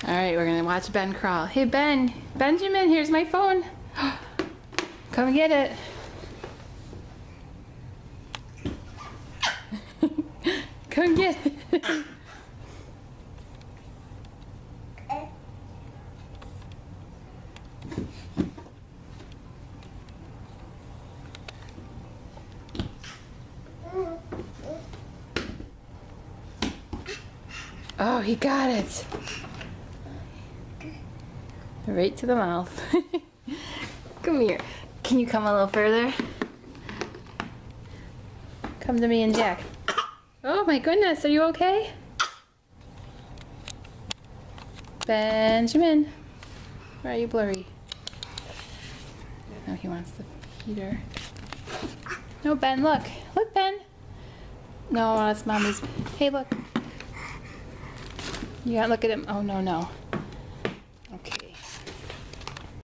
All right, we're gonna watch Ben crawl. Hey Ben, Benjamin, here's my phone. Come get it. Come get it. Oh, he got it. Right to the mouth. Come here. Can you come a little further? Come to me and Jack. Oh my goodness, are you okay? Benjamin. Why are you blurry? Oh, he wants to feed her. No, Ben, look. Look, Ben. No, that's Mommy's. Hey, look. You gotta look at him. Oh, no, no. Okay.